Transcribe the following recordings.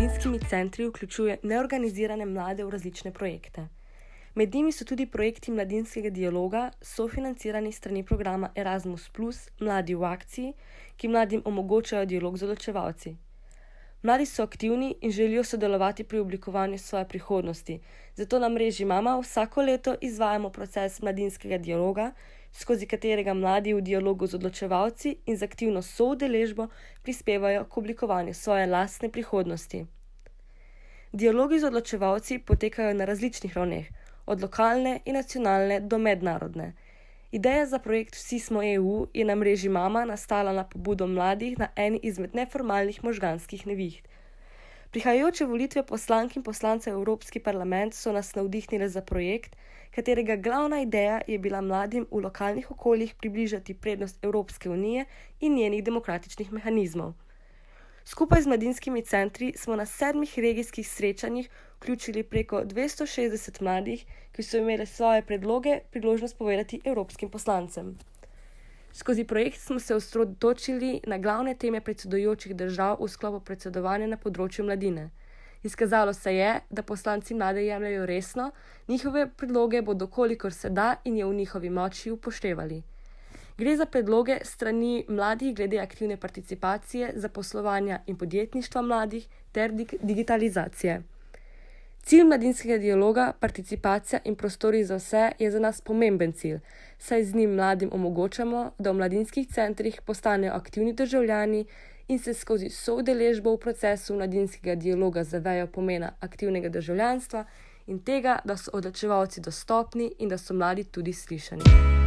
mladinskimi centri vključuje neorganizirane mlade v različne projekte. Med njimi so tudi projekti mladinskega dialoga, sofinancirani strani programa Erasmus+, Mladi v akciji, ki mladim omogočajo dialog z odločevalci. Mladi so aktivni in želijo sodelovati pri oblikovanju svoje prihodnosti, zato na mreži Mama vsako leto izvajamo proces mladinskega dialoga, skozi katerega mladi v dialogu z odločevalci in z aktivno soudeležbo prispevajo k oblikovanju svoje lastne prihodnosti. Dialogi z odločevalci potekajo na različnih ravneh, od lokalne in nacionalne do mednarodne. Ideja za projekt Vsi smo EU je na mreži Mama nastala na pobudo mladih na eni izmed neformalnih možganskih neviht. Prihajajoče volitve poslank in poslancev v Evropski parlament so nas navdihnile za projekt, katerega glavna ideja je bila mladim v lokalnih okoljih približati prednost Evropske unije in njenih demokratičnih mehanizmov. Skupaj z mladinskimi centri smo na 7 regijskih srečanjih vključili preko 260 mladih, ki so imeli svoje predloge priložnost povedati evropskim poslancem. Skozi projekt smo se osredotočili na glavne teme predsedujočih držav v sklopu predsedovanja na področju mladine. Izkazalo se je, da poslanci mlade jemljajo resno, njihove predloge bodo kolikor se da in je v njihovi moči upoštevali. Gre za predloge strani mladih glede aktivne participacije, zaposlovanja in podjetništva mladih ter digitalizacije. Cilj mladinskega dialoga, participacija in prostori za vse je za nas pomemben cilj, saj z njim mladim omogočamo, da v mladinskih centrih postanejo aktivni državljani in se skozi soudeležbo v procesu mladinskega dialoga zavejo pomena aktivnega državljanstva in tega, da so odločevalci dostopni in da so mladi tudi slišani.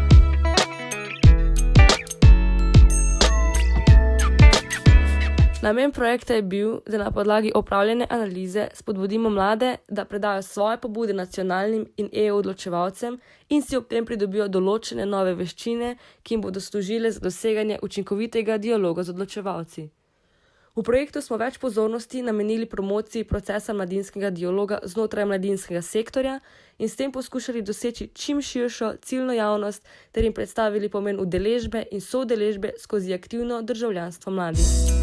Namen projekta je bil, da na podlagi opravljene analize spodbudimo mlade, da predajo svoje pobude nacionalnim in EU odločevalcem in si ob tem pridobijo določene nove veščine, ki jim bodo služile za doseganje učinkovitega dialoga z odločevalci. V projektu smo več pozornosti namenili promociji procesa mladinskega dialoga znotraj mladinskega sektorja in s tem poskušali doseči čim širšo ciljno javnost ter jim predstavili pomen udeležbe in soudeležbe skozi aktivno državljanstvo mladih.